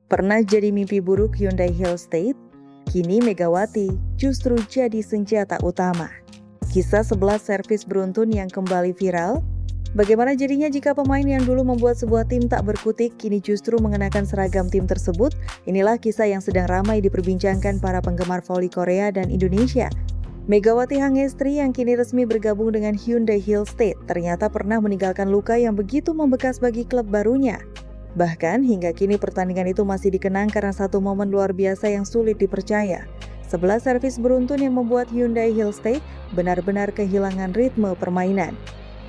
Pernah jadi mimpi buruk Hyundai Hill State, kini Megawati justru jadi senjata utama. Kisah 11 servis beruntun yang kembali viral. Bagaimana jadinya jika pemain yang dulu membuat sebuah tim tak berkutik kini justru mengenakan seragam tim tersebut? Inilah kisah yang sedang ramai diperbincangkan para penggemar voli Korea dan Indonesia. Megawati Hangestri yang kini resmi bergabung dengan Hyundai Hill State ternyata pernah meninggalkan luka yang begitu membekas bagi klub barunya. Bahkan hingga kini pertandingan itu masih dikenang karena satu momen luar biasa yang sulit dipercaya. 11 servis beruntun yang membuat Hyundai Hill State benar-benar kehilangan ritme permainan.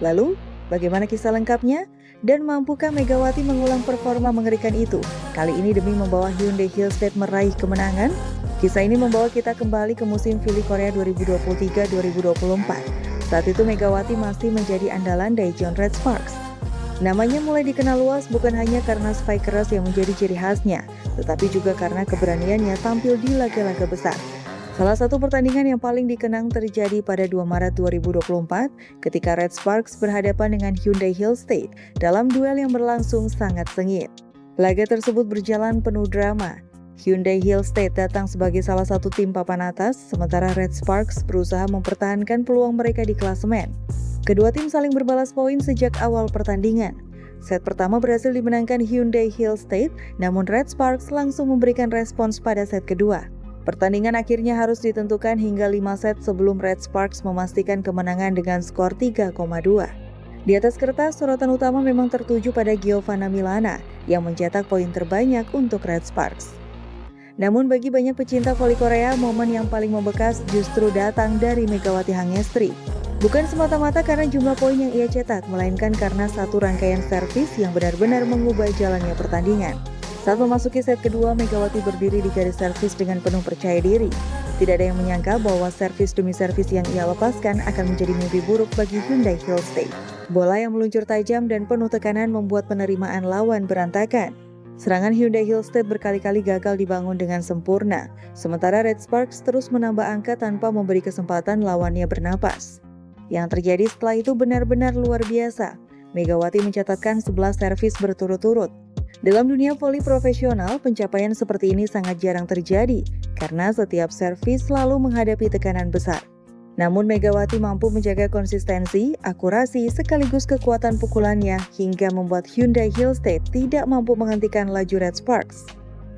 Lalu, bagaimana kisah lengkapnya? Dan mampukah Megawati mengulang performa mengerikan itu? Kali ini demi membawa Hyundai Hill State meraih kemenangan? Kisah ini membawa kita kembali ke musim Voli Korea 2023-2024. Saat itu Megawati masih menjadi andalan Daejeon Red Sparks. Namanya mulai dikenal luas bukan hanya karena spike keras yang menjadi ciri khasnya, tetapi juga karena keberaniannya tampil di laga-laga besar. Salah satu pertandingan yang paling dikenang terjadi pada 2 Maret 2024 ketika Red Sparks berhadapan dengan Hyundai Hill State dalam duel yang berlangsung sangat sengit. Laga tersebut berjalan penuh drama. Hyundai Hill State datang sebagai salah satu tim papan atas, sementara Red Sparks berusaha mempertahankan peluang mereka di klasemen. Kedua tim saling berbalas poin sejak awal pertandingan. Set pertama berhasil dimenangkan Hyundai Hill State, namun Red Sparks langsung memberikan respons pada set kedua. Pertandingan akhirnya harus ditentukan hingga 5 set sebelum Red Sparks memastikan kemenangan dengan skor 3,2. Di atas kertas, sorotan utama memang tertuju pada Giovanna Milana yang mencetak poin terbanyak untuk Red Sparks. Namun bagi banyak pecinta voli Korea, momen yang paling membekas justru datang dari Megawati Hangestri. Bukan semata-mata karena jumlah poin yang ia cetak, melainkan karena satu rangkaian servis yang benar-benar mengubah jalannya pertandingan. Saat memasuki set kedua, Megawati berdiri di garis servis dengan penuh percaya diri. Tidak ada yang menyangka bahwa servis demi servis yang ia lepaskan akan menjadi mimpi buruk bagi Hyundai Hill State. Bola yang meluncur tajam dan penuh tekanan membuat penerimaan lawan berantakan. Serangan Hyundai Hill State berkali-kali gagal dibangun dengan sempurna, sementara Red Sparks terus menambah angka tanpa memberi kesempatan lawannya bernapas. Yang terjadi setelah itu benar-benar luar biasa. Megawati mencatatkan 11 servis berturut-turut. Dalam dunia voli profesional, pencapaian seperti ini sangat jarang terjadi, karena setiap servis selalu menghadapi tekanan besar. Namun Megawati mampu menjaga konsistensi, akurasi, sekaligus kekuatan pukulannya hingga membuat Hyundai Hill State tidak mampu menghentikan laju Red Sparks.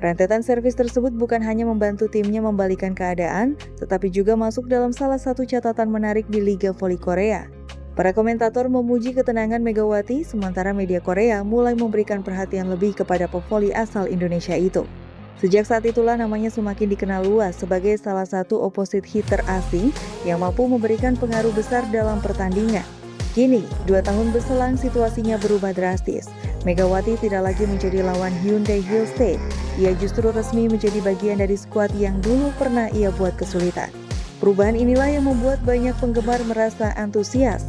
Rentetan servis tersebut bukan hanya membantu timnya membalikan keadaan, tetapi juga masuk dalam salah satu catatan menarik di Liga Voli Korea. Para komentator memuji ketenangan Megawati, sementara media Korea mulai memberikan perhatian lebih kepada pevoli asal Indonesia itu. Sejak saat itulah namanya semakin dikenal luas sebagai salah satu opposite hitter asing yang mampu memberikan pengaruh besar dalam pertandingan. Kini, 2 tahun berselang situasinya berubah drastis. Megawati tidak lagi menjadi lawan Hyundai Hill State. Ia justru resmi menjadi bagian dari skuad yang dulu pernah ia buat kesulitan. Perubahan inilah yang membuat banyak penggemar merasa antusias.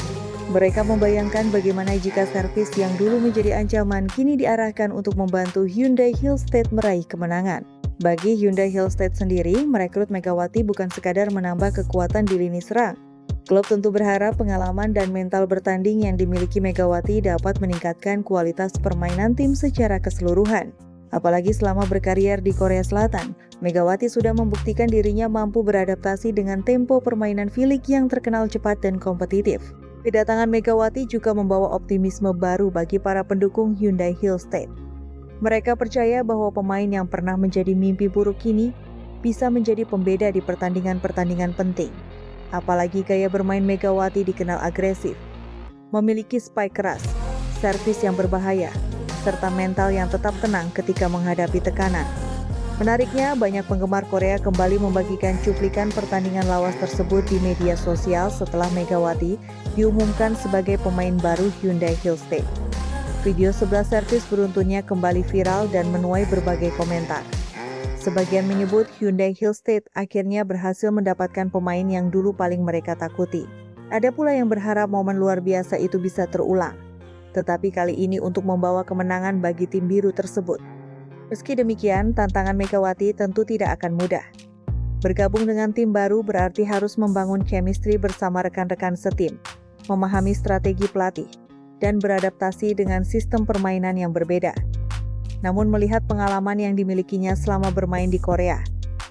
Mereka membayangkan bagaimana jika servis yang dulu menjadi ancaman kini diarahkan untuk membantu Hyundai Hill State meraih kemenangan. Bagi Hyundai Hill State sendiri, merekrut Megawati bukan sekadar menambah kekuatan di lini serang. Klub tentu berharap pengalaman dan mental bertanding yang dimiliki Megawati dapat meningkatkan kualitas permainan tim secara keseluruhan. Apalagi selama berkarier di Korea Selatan, Megawati sudah membuktikan dirinya mampu beradaptasi dengan tempo permainan V-League yang terkenal cepat dan kompetitif. Kedatangan Megawati juga membawa optimisme baru bagi para pendukung Hyundai Hill State. Mereka percaya bahwa pemain yang pernah menjadi mimpi buruk kini bisa menjadi pembeda di pertandingan-pertandingan penting. Apalagi gaya bermain Megawati dikenal agresif, memiliki spike keras, servis yang berbahaya, serta mental yang tetap tenang ketika menghadapi tekanan. Menariknya, banyak penggemar Korea kembali membagikan cuplikan pertandingan lawas tersebut di media sosial setelah Megawati diumumkan sebagai pemain baru Hyundai Hill State. Video 11 servis beruntunnya kembali viral dan menuai berbagai komentar. Sebagian menyebut Hyundai Hill State akhirnya berhasil mendapatkan pemain yang dulu paling mereka takuti. Ada pula yang berharap momen luar biasa itu bisa terulang, tetapi kali ini untuk membawa kemenangan bagi tim biru tersebut. Meski demikian, tantangan Megawati tentu tidak akan mudah. Bergabung dengan tim baru berarti harus membangun chemistry bersama rekan-rekan setim, memahami strategi pelatih, dan beradaptasi dengan sistem permainan yang berbeda. Namun melihat pengalaman yang dimilikinya selama bermain di Korea,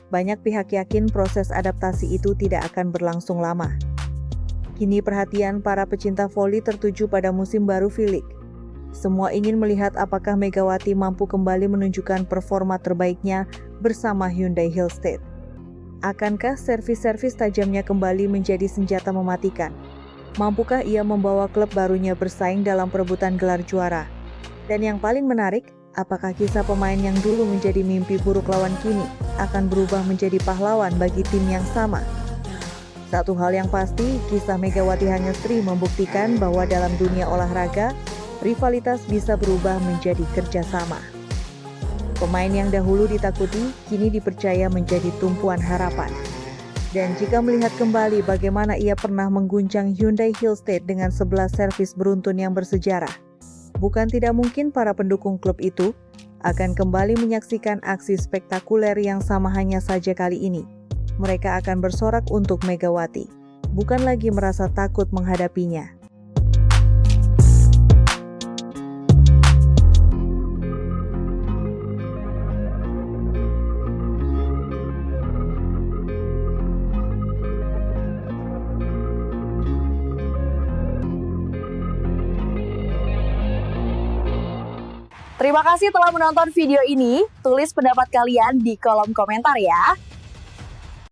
banyak pihak yakin proses adaptasi itu tidak akan berlangsung lama. Kini perhatian para pecinta voli tertuju pada musim baru V-League. Semua ingin melihat apakah Megawati mampu kembali menunjukkan performa terbaiknya bersama Hyundai Hillstate. Akankah servis-servis tajamnya kembali menjadi senjata mematikan? Mampukah ia membawa klub barunya bersaing dalam perebutan gelar juara? Dan yang paling menarik, apakah kisah pemain yang dulu menjadi mimpi buruk lawan kini akan berubah menjadi pahlawan bagi tim yang sama? Satu hal yang pasti, kisah Megawati Hangestri membuktikan bahwa dalam dunia olahraga, rivalitas bisa berubah menjadi kerjasama. Pemain yang dahulu ditakuti, kini dipercaya menjadi tumpuan harapan. Dan jika melihat kembali bagaimana ia pernah mengguncang Hyundai Hillstate dengan 11 servis beruntun yang bersejarah, bukan tidak mungkin para pendukung klub itu akan kembali menyaksikan aksi spektakuler yang sama. Hanya saja kali ini, mereka akan bersorak untuk Megawati, bukan lagi merasa takut menghadapinya. Terima kasih telah menonton video ini. Tulis pendapat kalian di kolom komentar ya.